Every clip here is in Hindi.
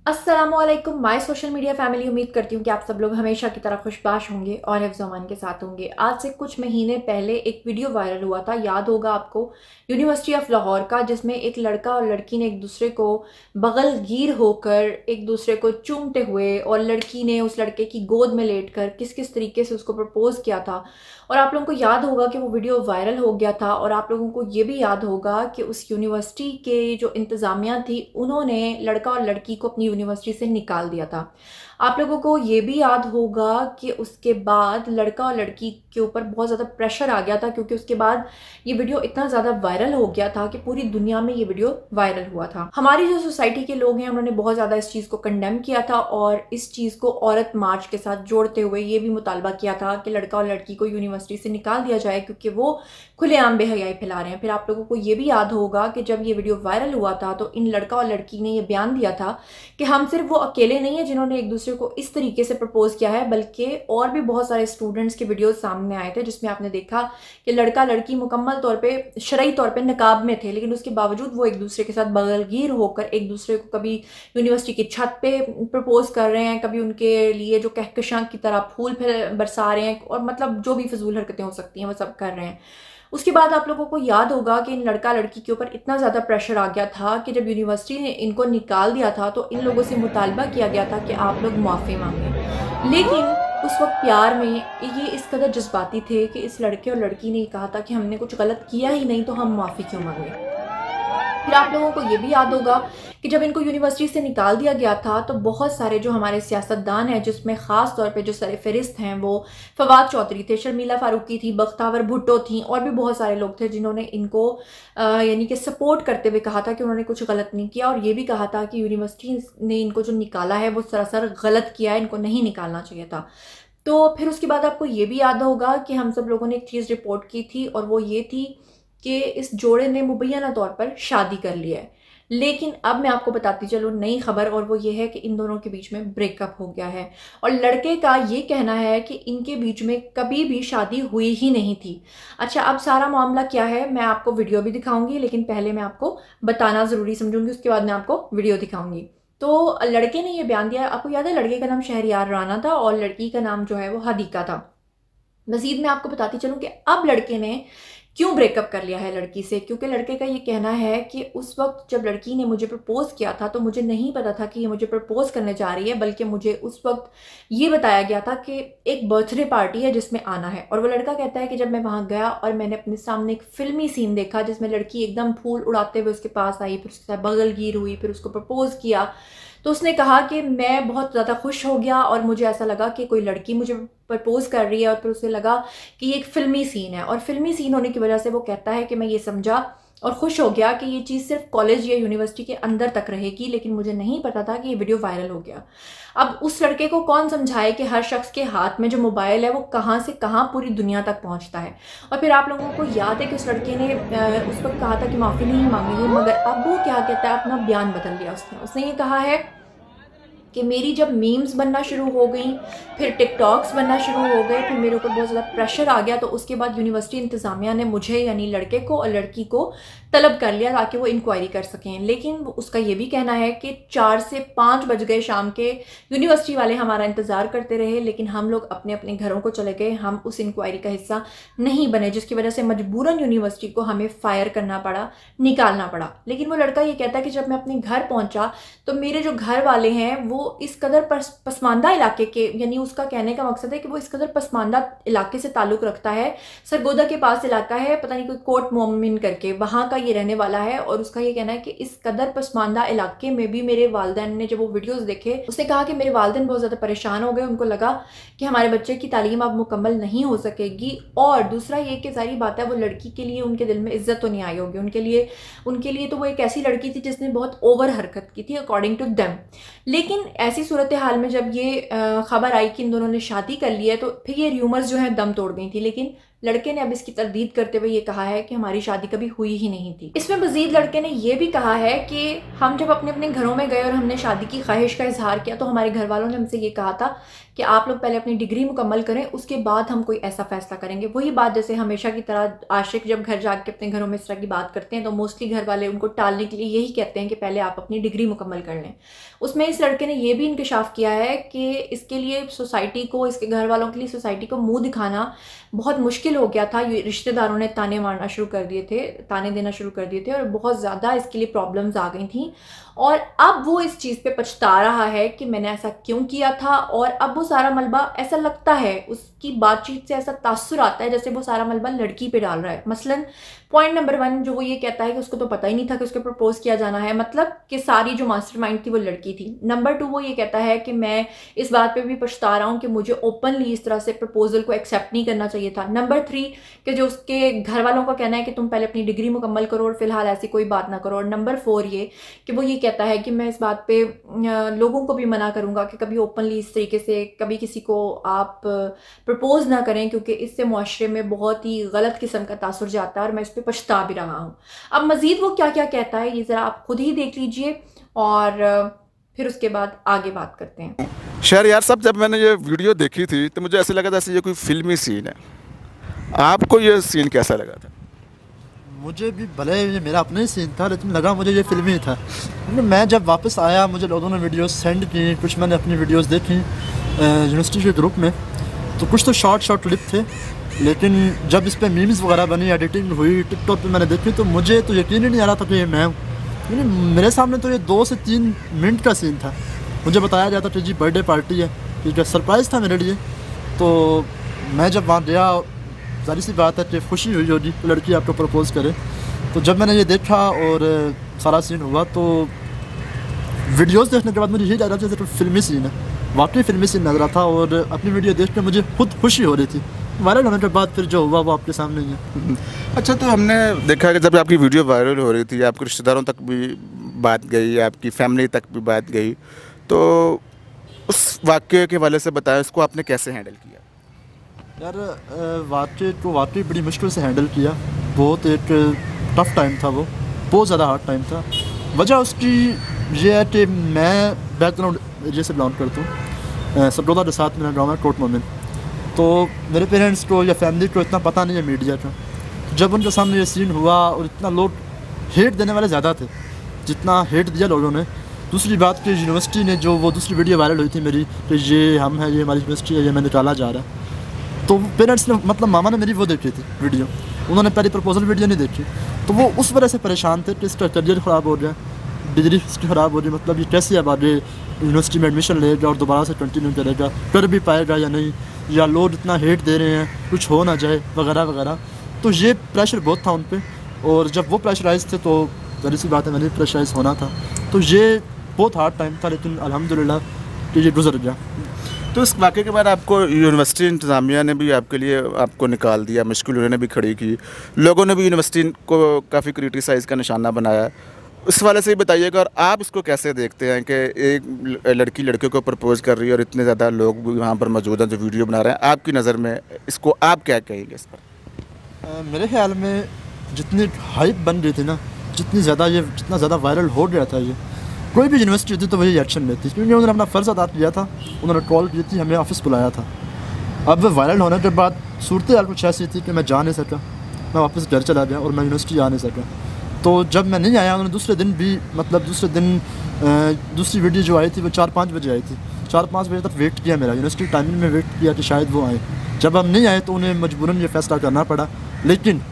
अस्सलामुअलैकुम माय सोशल मीडिया फैमिली। उम्मीद करती हूँ कि आप सब लोग हमेशा की तरह खुशबाश होंगे और हिफ्ज़ अमान के साथ होंगे। आज से कुछ महीने पहले एक वीडियो वायरल हुआ था, याद होगा आपको, यूनिवर्सिटी ऑफ लाहौर का, जिसमें एक लड़का और लड़की ने एक दूसरे को बगलगीर होकर एक दूसरे को चूमते हुए और लड़की ने उस लड़के की गोद में लेटकर किस किस तरीके से उसको प्रपोज किया था। और आप लोगों को याद होगा कि वो वीडियो वायरल हो गया था। और आप लोगों को ये भी याद होगा कि उस यूनिवर्सिटी के जो इंतज़ामिया थी उन्होंने लड़का और लड़की को अपनी यूनिवर्सिटी से निकाल दिया था। आप लोगों को ये भी याद होगा कि उसके बाद लड़का और लड़की के ऊपर बहुत ज़्यादा प्रेशर आ गया था, क्योंकि उसके बाद ये वीडियो इतना ज़्यादा वायरल हो गया था कि पूरी दुनिया में ये वीडियो वायरल हुआ था। हमारी जो सोसाइटी के लोग हैं उन्होंने बहुत ज़्यादा इस चीज़ को कंडेम किया था और इस चीज़ को औरत मार्च के साथ जोड़ते हुए ये भी मुतालबा किया था कि लड़का और लड़की को यूनिवर्सिटी से निकाल दिया जाए, क्योंकि वो खुलेआम बेहयाई फैला रहे हैं। फिर आप लोगों को ये भी याद होगा कि जब ये वीडियो वायरल हुआ था तो इन लड़का और लड़की ने ये बयान दिया था कि हम सिर्फ वो अकेले नहीं है जिन्होंने एक दूसरे को इस तरीके से प्रपोज किया है, बल्कि और भी बहुत सारे स्टूडेंट्स के वीडियोस सामने आए थे जिसमें आपने देखा कि लड़का लड़की मुकम्मल तौर पे शरई तौर पे नकाब में थे, लेकिन उसके बावजूद वो एक दूसरे के साथ बगलगीर होकर एक दूसरे को कभी यूनिवर्सिटी की छत पे प्रपोज कर रहे हैं, कभी उनके लिए जो कहकशां की तरह फूल बरसा रहे हैं, और मतलब जो भी फजूल हरकतें हो सकती हैं वो सब कर रहे हैं। उसके बाद आप लोगों को याद होगा कि इन लड़का लड़की के ऊपर इतना ज़्यादा प्रेशर आ गया था कि जब यूनिवर्सिटी ने इनको निकाल दिया था तो इन लोगों से मुतालबा किया गया था कि आप लोग माफ़ी मांगें। लेकिन उस वक्त प्यार में ये इस कदर जज्बाती थे कि इस लड़के और लड़की ने कहा था कि हमने कुछ गलत किया ही नहीं तो हम माफ़ी क्यों मांगे। फिर आप लोगों को ये भी याद होगा कि जब इनको यूनिवर्सिटी से निकाल दिया गया था तो बहुत सारे जो हमारे सियासतदान हैं, जिसमें ख़ास तौर पे जो सरफहरिस्त हैं वो फवाद चौधरी थे, शर्मिला फारूकी थी, बख्तावर भुट्टो थी, और भी बहुत सारे लोग थे जिन्होंने इनको यानी कि सपोर्ट करते हुए कहा था कि उन्होंने कुछ गलत नहीं किया, और ये भी कहा था कि यूनिवर्सिटी ने इनको जो निकाला है वो सरासर गलत किया है, इनको नहीं निकालना चाहिए था। तो फिर उसके बाद आपको ये भी याद होगा कि हम सब लोगों ने एक चीज़ रिपोर्ट की थी, और वो ये थी कि इस जोड़े ने मुबैना तौर पर शादी कर लिया है। लेकिन अब मैं आपको बताती चलूँ नई खबर, और वो ये है कि इन दोनों के बीच में ब्रेकअप हो गया है। और लड़के का ये कहना है कि इनके बीच में कभी भी शादी हुई ही नहीं थी। अच्छा, अब सारा मामला क्या है मैं आपको वीडियो भी दिखाऊंगी, लेकिन पहले मैं आपको बताना ज़रूरी समझूंगी, उसके बाद मैं आपको वीडियो दिखाऊंगी। तो लड़के ने ये बयान दिया, आपको याद है लड़के का नाम शहरियार राना था और लड़की का नाम जो है वो हदीका था। मजीद मैं आपको बताती चलूँ कि अब लड़के ने क्यों ब्रेकअप कर लिया है लड़की से, क्योंकि लड़के का ये कहना है कि उस वक्त जब लड़की ने मुझे प्रपोज किया था तो मुझे नहीं पता था कि ये मुझे प्रपोज करने जा रही है, बल्कि मुझे उस वक्त ये बताया गया था कि एक बर्थडे पार्टी है जिसमें आना है। और वो लड़का कहता है कि जब मैं वहाँ गया और मैंने अपने सामने एक फिल्मी सीन देखा जिसमें लड़की एकदम फूल उड़ाते हुए उसके पास आई, फिर उसके साथ बगलगीर हुई, फिर उसको प्रपोज किया, तो उसने कहा कि मैं बहुत ज़्यादा खुश हो गया और मुझे ऐसा लगा कि कोई लड़की मुझे प्रपोज कर रही है, और फिर उसे लगा कि ये एक फ़िल्मी सीन है, और फिल्मी सीन होने की वजह से वो कहता है कि मैं ये समझा और खुश हो गया कि ये चीज़ सिर्फ कॉलेज या यूनिवर्सिटी के अंदर तक रहेगी, लेकिन मुझे नहीं पता था कि ये वीडियो वायरल हो गया। अब उस लड़के को कौन समझाए कि हर शख्स के हाथ में जो मोबाइल है वो कहाँ से कहाँ पूरी दुनिया तक पहुँचता है। और फिर आप लोगों को याद है कि उस लड़के ने उस वक्त कहा था कि माफ़ी नहीं मांगेगी, मगर अब वो क्या कहता है, अपना बयान बदल लिया उसने ये कहा है कि मेरी जब मीम्स बनना शुरू हो गई, फिर टिकटॉक्स बनना शुरू हो गए, फिर मेरे ऊपर बहुत ज़्यादा प्रेशर आ गया, तो उसके बाद यूनिवर्सिटी इंतज़ामिया ने मुझे यानी लड़के को और लड़की को तलब कर लिया ताकि वो इंक्वायरी कर सकें। लेकिन उसका ये भी कहना है कि 4 से 5 बज गए शाम के, यूनिवर्सिटी वाले हमारा इंतज़ार करते रहे, लेकिन हम लोग अपने अपने घरों को चले गए, हम उस इंक्वायरी का हिस्सा नहीं बने, जिसकी वजह से मजबूरन यूनिवर्सिटी को हमें फायर करना पड़ा, निकालना पड़ा। लेकिन वो लड़का ये कहता है कि जब मैं अपने घर पहुँचा तो मेरे जो घर वाले हैं वो इस कदर पसमानदा इलाके के, यानी उसका कहने का मकसद है कि वो इस कदर पसमानदा इलाके से ताल्लुक़ रखता है, सरगोदा के पास इलाका है, पता नहीं कोई कोट मोमिन करके, वहाँ का ये रहने वाला है। और उसका ये कहना है कि इस कदर पसमानदा इलाके में भी मेरे वालिदैन ने जब वो वीडियोज़ देखे, उसने कहा कि मेरे वालिदैन बहुत ज़्यादा परेशान हो गए, उनको लगा कि हमारे बच्चे की तालीम अब मुकम्मल नहीं हो सकेगी। और दूसरा ये कि सारी बात है वो लड़की के लिए उनके दिल में इज्जत तो नहीं आई होगी, उनके लिए तो वो एक ऐसी लड़की थी जिसने बहुत ओवर हरकत की थी अकॉर्डिंग टू देम। लेकिन ऐसी सूरत हाल में जब ये खबर आई कि इन दोनों ने शादी कर ली है तो फिर ये र्यूमर्स जो हैं दम तोड़ गई थी। लेकिन लड़के ने अब इसकी तरदीद करते हुए ये कहा है कि हमारी शादी कभी हुई ही नहीं थी। इसमें मजीद लड़के ने यह भी कहा है कि हम जब अपने अपने घरों में गए और हमने शादी की ख्वाहिश का इजहार किया तो हमारे घर वालों ने हमसे ये कहा था कि आप लोग पहले अपनी डिग्री मुकम्मल करें, उसके बाद हम कोई ऐसा फैसला करेंगे। वही बात जैसे हमेशा की तरह आशिक जब घर जाके अपने घरों में इस तरह की बात करते हैं तो मोस्टली घर वाले उनको टालने के लिए यही कहते हैं कि पहले आप अपनी डिग्री मुकम्मल कर लें। उसमें इस लड़के ने यह भी इंकशाफ किया है कि इसके लिए सोसाइटी को, इसके घर वालों के लिए सोसाइटी को मुंह दिखाना बहुत मुश्किल हो गया था। रिश्तेदारों ने ताने मारना शुरू कर दिए थे, ताने देना शुरू कर दिए थे और बहुत ज़्यादा इसके लिए प्रॉब्लम्स आ गई थी। और अब वो इस चीज़ पे पछता रहा है कि मैंने ऐसा क्यों किया था। और अब वो सारा मलबा, ऐसा लगता है उसकी बातचीत से ऐसा तासुर आता है जैसे वो सारा मलबा लड़की पे डाल रहा है। मसलन पॉइंट नंबर 1 जो वो ये कहता है कि उसको तो पता ही नहीं था कि उसको प्रपोज किया जाना है, मतलब कि सारी जो मास्टरमाइंड थी वो लड़की थी। नंबर 2 वो ये कहता है कि मैं इस बात पे भी पछता रहा हूँ कि मुझे ओपनली इस तरह से प्रपोजल को एक्सेप्ट नहीं करना चाहिए था। नंबर 3 कि जो उसके घर वालों का कहना है कि तुम पहले अपनी डिग्री मुकम्मल करो और फिलहाल ऐसी कोई बात ना करो। और नंबर 4 ये कि वो ये कहता है कि मैं इस बात पे लोगों को भी मना करूँगा कि कभी ओपनली इस तरीके से कभी किसी को आप प्रपोज ना करें, क्योंकि इससे मुआशरे में बहुत ही गलत किस्म का तासुर जाता है और मैं इस पर पछता भी रहा हूँ। अब मज़ीद वो क्या क्या कहता है ये ज़रा आप खुद ही देख लीजिए और फिर उसके बाद आगे बात करते हैं। शहर यार साहब, जब मैंने ये वीडियो देखी थी तो मुझे ऐसे लगा जैसे ये कोई फिल्मी सीन है। आपको ये सीन कैसा लगा था? मुझे भी भले ये मेरा अपना ही सीन था लेकिन लगा मुझे ये फिल्मी था। मैं जब वापस आया मुझे लोगों ने वीडियोस सेंड की, कुछ मैंने अपनी वीडियोस देखी यूनिवर्सिटी के ग्रुप में, तो कुछ तो शॉर्ट क्लिप थे, लेकिन जब इस पर मीम्स वगैरह बनी, एडिटिंग हुई, टिकटॉक पे मैंने देखी तो मुझे तो यकीन ही नहीं आ रहा था कि ये मैं हूँ। मेरे सामने तो ये 2 से 3 मिनट का सीन था। मुझे बताया जाता कि जी बर्थडे पार्टी है, ठीक है, सरप्राइज़ था मेरे लिए। तो मैं जब वहाँ गया, जाहिर सी बात है कि खुशी हुई होगी लड़की आपको प्रपोज़ करे। तो जब मैंने ये देखा और सारा सीन हुआ तो वीडियोस देखने के बाद मुझे यही लग रहा था कि फिल्मी सीन है, वाकई फिल्मी सीन लग रहा था। और अपनी वीडियो देख के मुझे खुद खुशी हो रही थी। वायरल होने के बाद फिर जो हुआ वो आपके सामने ही है। अच्छा, तो हमने देखा कि जब आपकी वीडियो वायरल हो रही थी आपके रिश्तेदारों तक भी बात गई, आपकी फैमिली तक भी बात गई, तो उस वाक़े के हवाले से बताएं, उसको आपने कैसे हैंडल किया? यार वाकई को वाकई बड़ी मुश्किल से हैंडल किया। बहुत एक टफ़ टाइम था, वो बहुत ज़्यादा हार्ड टाइम था। वजह उसकी ये है कि मैं बैकग्राउंड एरिया से बिलोंग करता हूँ। सबरोदा के साथ मेरा गाँव है कोट मोमिन। तो मेरे पेरेंट्स को या फैमिली को इतना पता नहीं है मीडिया का। जब उनके सामने ये सीन हुआ और इतना लोग हेट देने वाले ज़्यादा थे जितना हेट दिया लोगों ने। दूसरी बात कि यूनिवर्सिटी ने जो वो दूसरी वीडियो वायरल हुई थी मेरी कि ये हम हैं, ये हमारी यूनिवर्सिटी है, ये मैं निकाला जा रहा है, तो पेरेंट्स ने, मतलब मामा ने मेरी वो देखी थी वीडियो, उन्होंने पहले प्रपोजल वीडियो नहीं देखी। तो वो उस वजह से परेशान थे कि इसका करियर ख़राब हो गया, डिग्री इसकी ख़राब हो रही, मतलब ये कैसे अब आगे यूनिवर्सिटी में एडमिशन लेगा और दोबारा से कंटिन्यू करेगा, कर भी पाएगा या नहीं, या लोग इतना हेट दे रहे हैं कुछ हो ना जाए वगैरह वगैरह। तो ये प्रेशर बहुत था उन पर। और जब वो प्रेशराइज थे तो ज़रूरी सी बात है मैंने प्रेशराइज होना था। तो ये बहुत हार्ड टाइम था, लेकिन अल्हम्दुलिल्लाह कि ये गुजर गया। तो इस वाक़े के बाद आपको यूनिवर्सिटी इंतज़ामिया ने भी आपके लिए आपको निकाल दिया, मुश्किल उन्होंने भी खड़ी की, लोगों ने भी यूनिवर्सिटी को काफ़ी क्रिटिसाइज़ का निशाना बनाया। उस वाले से ही बताइएगा, और आप इसको कैसे देखते हैं कि एक लड़की लड़के को प्रपोज़ कर रही है और इतने ज़्यादा लोग भी वहाँ पर मौजूद हैं जो वीडियो बना रहे हैं, आपकी नज़र में इसको आप क्या कहेंगे इस पर? मेरे ख्याल में जितनी हाइप बन रही थी ना, जितना ज़्यादा वायरल हो गया था, ये कोई भी यूनिवर्सिटी होती तो वही एक्शन लेती, क्योंकि उन्होंने अपना फ़र्ज़ अदा किया था, उन्होंने कॉल की थी, हमें ऑफिस बुलाया था। अब वायरल होने के बाद सूरत हाल कुछ ऐसी थी कि मैं जा नहीं सका, मैं वापस घर चला गया और मैं यूनिवर्सिटी आ नहीं सका। तो जब मैं नहीं आया, उन्होंने दूसरे दिन भी, मतलब दूसरे दिन दूसरी वीडियो जो आई थी वो 4-5 बजे आई थी। 4-5 बजे तक वेट किया, मेरा यूनिवर्सिटी टाइमिंग में वेट किया कि शायद वो आए। जब हम नहीं आए तो उन्हें मजबूरन ये फ़ैसला करना पड़ा, लेकिन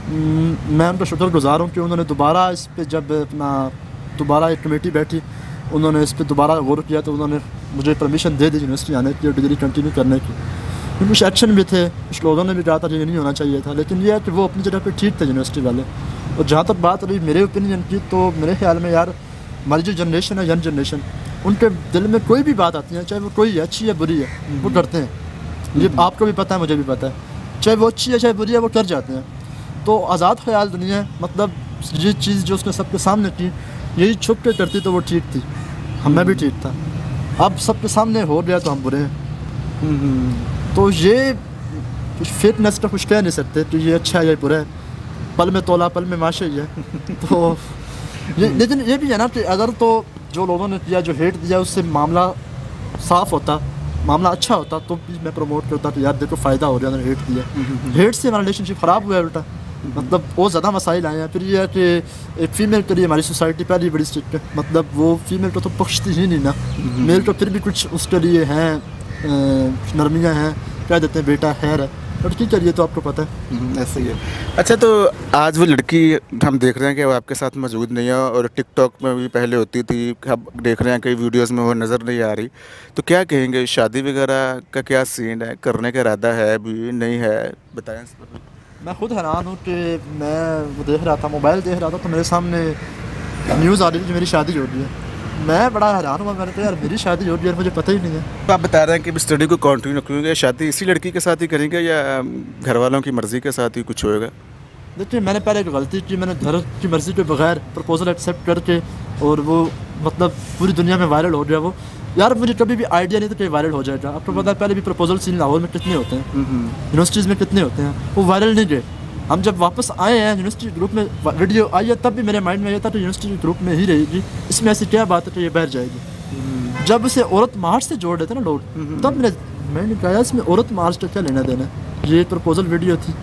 मैं उनका शुक्रगुज़ार हूँ कि उन्होंने दोबारा इस पर, जब अपना दोबारा एक कमेटी बैठी, उन्होंने इस पर दोबारा गौर किया तो उन्होंने मुझे परमिशन दे दी यूनिवर्सिटी आने की और डिग्री कंटिन्यू करने की। कुछ एक्शन भी थे, कुछ लोगों ने भी कहा था कि ये नहीं होना चाहिए था, लेकिन यह है कि वो अपनी जगह पे ठीक थे यूनिवर्सिटी वाले। और जहाँ तक बात रही मेरे ओपिनियन की, तो मेरे ख्याल में यार हमारी जो जनरेशन है, यंग जनरेशन, उनके दिल में कोई भी बात आती है, चाहे वो कोई है, अच्छी है बुरी है, वो करते हैं। ये आपको भी पता है, मुझे भी पता है, चाहे वो अच्छी है चाहे बुरी है, वो कर जाते हैं। तो आज़ाद ख्याल दुनिया है, मतलब ये चीज़ जो उसने सबके सामने की, यही छुप के करती तो वो ठीक थी, मैं भी ठीक था। अब सबके सामने हो गया तो हम बुरे हैं। तो ये कुछ फिटनेस का कुछ कह नहीं सकते तो ये अच्छा है या बुरा है, पल में तोला पल में माशा ही है। तो लेकिन ये भी है ना कि अगर तो जो लोगों ने किया, जो हेट दिया, उससे मामला साफ़ होता, मामला अच्छा होता, तो भी मैं प्रमोट करता कि यार देखो फ़ायदा हो रहा है, हेट दिया। हेट से हमारा रिलेशनशिप ख़राब हुआ है उल्टा, मतलब बहुत ज़्यादा मसाइल आए हैं। फिर ये है कि एक फ़ीमेल के लिए हमारी सोसाइटी पहले बड़ी स्ट्रिक्ट है, मतलब वो फीमेल को तो बख्शती ही नहीं ना। मेल तो फिर भी कुछ उसके लिए हैं, नरमियाँ हैं, कह देते हैं बेटा खैर है, लड़की के लिए तो आपको पता है ऐसे ही है। अच्छा, तो आज वो लड़की हम देख रहे हैं कि वो आपके साथ मौजूद नहीं है, और टिकटॉक में भी पहले होती थी, अब देख रहे हैं कई वीडियोस में वो नज़र नहीं आ रही, तो क्या कहेंगे, शादी वगैरह का क्या सीन है, करने का इरादा है अभी नहीं है, बताएं इस पर। मैं खुद हैरान हूँ कि मैं वो देख रहा था, मोबाइल देख रहा था, तो मेरे सामने न्यूज़ आ रही थी कि मेरी शादी हो रही है। मैं बड़ा हैरान हुआ, मैंने कहा यार मेरी शादी हो रही है, मुझे पता ही नहीं है। तो आप बता रहे हैं कि स्टडी को कंटिन्यू रखेंगे, शादी इसी लड़की के साथ ही करेंगे या घर वालों की मर्ज़ी के साथ ही कुछ होएगा? देखिए मैंने पहले एक गलती की, मैंने घर की मर्ज़ी के बगैर प्रपोज़ल एक्सेप्ट करके, और वो मतलब पूरी दुनिया में वायरल हो गया वो। यार मुझे कभी भी आइडिया नहीं था कि वायरल हो जाएगा। आपको पता है पहले भी प्रपोजल सीन लाहौर में कितने होते हैं, यूनिवर्सिटीज़ में कितने होते हैं, वो वायरल नहीं गए। हम जब वापस आए हैं यूनिवर्सिटी ग्रुप में वीडियो आई है, तब भी मेरे माइंड में ये था कि यूनिवर्सिटी ग्रुप में ही रहेगी, इसमें ऐसी क्या बात है कि ये बाहर जाएगी। जब उसे औरत मार्च से जोड़ देते ना लोग, तब मैंने कहा इसमें औरत मार्च का क्या लेना देना, ये प्रपोजल वीडियो थी।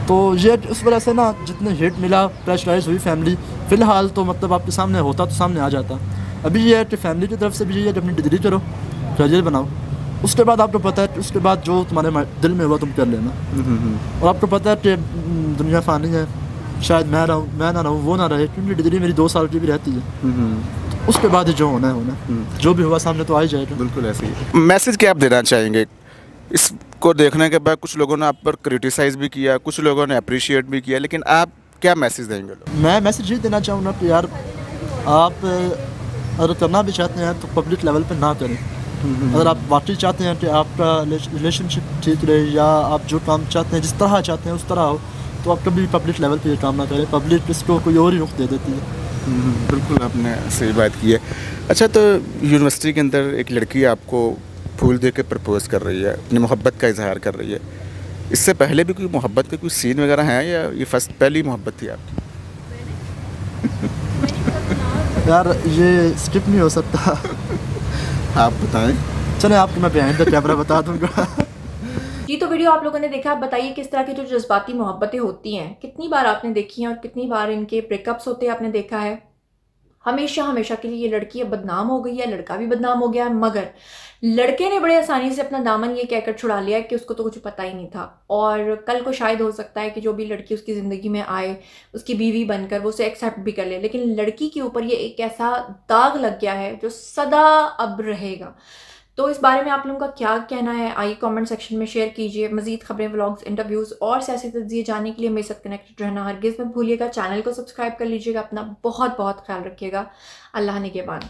तो ये उस वजह से ना जितने हेट मिला, प्रेशराइज हुई फैमिली। फ़िलहाल तो मतलब आपके सामने होता तो सामने आ जाता। अभी ये है कि फैमिली की तरफ से भी ये है कि अपनी डिग्री करो, करियर बनाओ, उसके बाद आपको पता है, उसके बाद जो तुम्हारे दिल में हुआ तुम कर लेना। और आपको पता है कि दुनिया फ़ानी है, शायद मैं ना रहूँ, वो ना रहे, क्योंकि डिग्री मेरी 2 साल की भी रहती है। तो उसके बाद जो होना है होना, जो भी हुआ सामने तो आ ही जाएगा। बिल्कुल ऐसे ही। मैसेज क्या आप देना चाहेंगे? इसको देखने के बाद कुछ लोगों ने आप पर क्रिटिसाइज़ भी किया, कुछ लोगों ने अप्रिशिएट भी किया, लेकिन आप क्या मैसेज देंगे? मैं मैसेज ये देना चाहूँगा कि यार आप अगर करना भी चाहते हैं तो पब्लिक लेवल पे ना करें। अगर आप वाकई चाहते हैं कि आपका रिलेशनशिप ठीक रहे, या आप जो काम चाहते हैं जिस तरह चाहते हैं उस तरह हो, तो आप कभी पब्लिक लेवल पे ये काम ना करें। पब्लिक इसको कोई और ही रुख दे देती है। बिल्कुल आपने सही बात की है। अच्छा, तो यूनिवर्सिटी के अंदर एक लड़की आपको फूल दे के प्रपोज़ कर रही है, अपनी मोहब्बत का इजहार कर रही है, इससे पहले भी कोई मोहब्बत के कोई सीन वगैरह हैं या ये पहली मोहब्बत थी आपकी? यार ये स्किप नहीं हो सकता। आप बताएं। चले आपको मैं बिहाइंड द कैमरा बता दूंगा। जी, तो वीडियो आप लोगों ने देखा। आप बताइए किस तरह की जो जज्बाती मोहब्बतें होती हैं, कितनी बार आपने देखी हैं और कितनी बार इनके ब्रेकअप्स होते आपने देखा है। हमेशा हमेशा के लिए ये लड़की अब बदनाम हो गई है, लड़का भी बदनाम हो गया है, मगर लड़के ने बड़े आसानी से अपना दामन ये कहकर छुड़ा लिया कि उसको तो कुछ पता ही नहीं था। और कल को शायद हो सकता है कि जो भी लड़की उसकी ज़िंदगी में आए, उसकी बीवी बनकर वो उसे एक्सेप्ट भी कर ले, लेकिन लड़की के ऊपर ये एक ऐसा दाग लग गया है जो सदा अब रहेगा। तो इस बारे में आप लोगों का क्या कहना है, आइए कमेंट सेक्शन में शेयर कीजिए। मजीद खबरें, व्लॉग्स, इंटरव्यूज़ और सियासी तज्ज़िये जानने के लिए मेरे साथ कनेक्टेड रहना हरगिज़ मत भूलिएगा। चैनल को सब्सक्राइब कर लीजिएगा। अपना बहुत बहुत ख्याल रखिएगा। अल्लाह निगहबान।